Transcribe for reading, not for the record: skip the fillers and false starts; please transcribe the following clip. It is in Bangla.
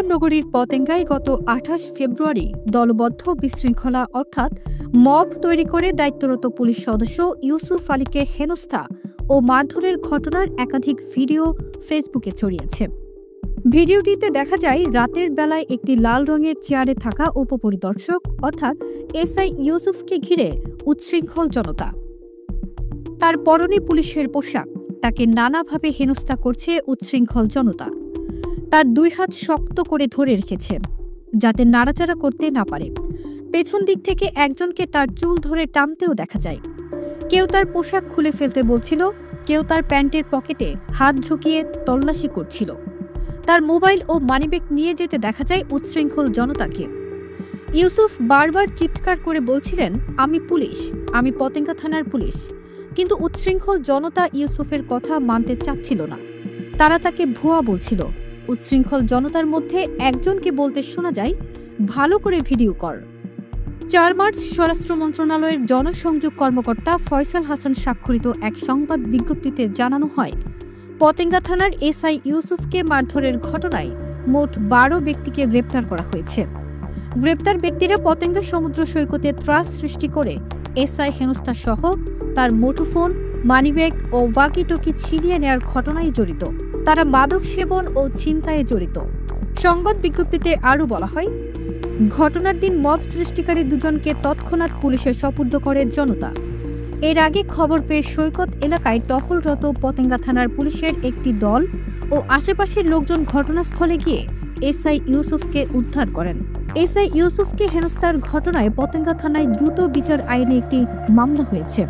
নগরীর পতেঙ্গায় গত ২৮ ফেব্রুয়ারি দলবদ্ধ বিশৃঙ্খলা অর্থাৎ মব তৈরি করে দায়িত্বরত পুলিশ সদস্য ইউসুফ আলীকে হেনস্থা ও মারধরের ঘটনার একাধিক ভিডিও ফেসবুকে ছড়িয়েছে। ভিডিওটিতে দেখা যায় রাতের বেলায় একটি লাল রঙের চেয়ারে থাকা উপপরিদর্শক অর্থাৎ এসআই ইউসুফকে ঘিরে উচ্ছৃঙ্খল জনতা। তার পরনে পুলিশের পোশাক, তাকে নানাভাবে হেনস্থা করছে উচ্ছৃঙ্খল জনতা। তার দুই হাত শক্ত করে ধরে রেখেছে যাতে নাড়াচাড়া করতে না পারে। পেছন দিক থেকে একজনকে তার চুল ধরে টানতেও দেখা যায়। কেউ তার পোশাক খুলে ফেলতে বলছিল, কেউ তার প্যান্টের পকেটে হাত ঝুঁকিয়ে তল্লাশি করছিল। তার মোবাইল ও মানিব্যাগ নিয়ে যেতে দেখা যায় উচ্ছৃঙ্খল জনতাকে। ইউসুফ বারবার চিৎকার করে বলছিলেন, আমি পুলিশ, আমি পতেঙ্গা থানার পুলিশ। কিন্তু উচ্ছৃঙ্খল জনতা ইউসুফের কথা মানতে চাচ্ছিল না। তারা তাকে ভুয়া বলছিল। উচ্ছৃঙ্খল জনতার মধ্যে একজনকে বলতে শোনা যায়, ভালো করে ভিডিও কর। ৪ মার্চ স্বরাষ্ট্র মন্ত্রণালয়ের জনসংযোগ কর্মকর্তা ফয়সাল হাসান স্বাক্ষরিত এক সংবাদ বিজ্ঞপ্তিতে জানানো হয়, পতেঙ্গা থানার এসআই ইউসুফকে মারধরের ঘটনায় মোট ১২ ব্যক্তিকে গ্রেপ্তার করা হয়েছে। গ্রেপ্তার ব্যক্তিরা পতেঙ্গা সমুদ্র সৈকতে ত্রাস সৃষ্টি করে এসআই হেনস্থা সহ তার মুঠোফোন, মানিব্যাগ ও ওয়াকিটকি ছিনিয়ে নেওয়ার ঘটনায় জড়িত। তারা মাদক সেবন ও ছিনতাইয়ে জড়িত। সংবাদ বিজ্ঞপ্তিতে আরও বলা হয়, ঘটনার দিন মব সৃষ্টিকারী দুজনকে তৎক্ষণাৎ পুলিশে সোপর্দ করে জনতা। এর আগে খবর পেয়ে সৈকত এলাকায় টহলরত পতেঙ্গা থানার পুলিশের একটি দল ও আশেপাশের লোকজন ঘটনাস্থলে গিয়ে এসআই ইউসুফকে উদ্ধার করেন। এসআই ইউসুফকে হেনস্থার ঘটনায় পতেঙ্গা থানায় দ্রুত বিচার আইনে একটি মামলা হয়েছে।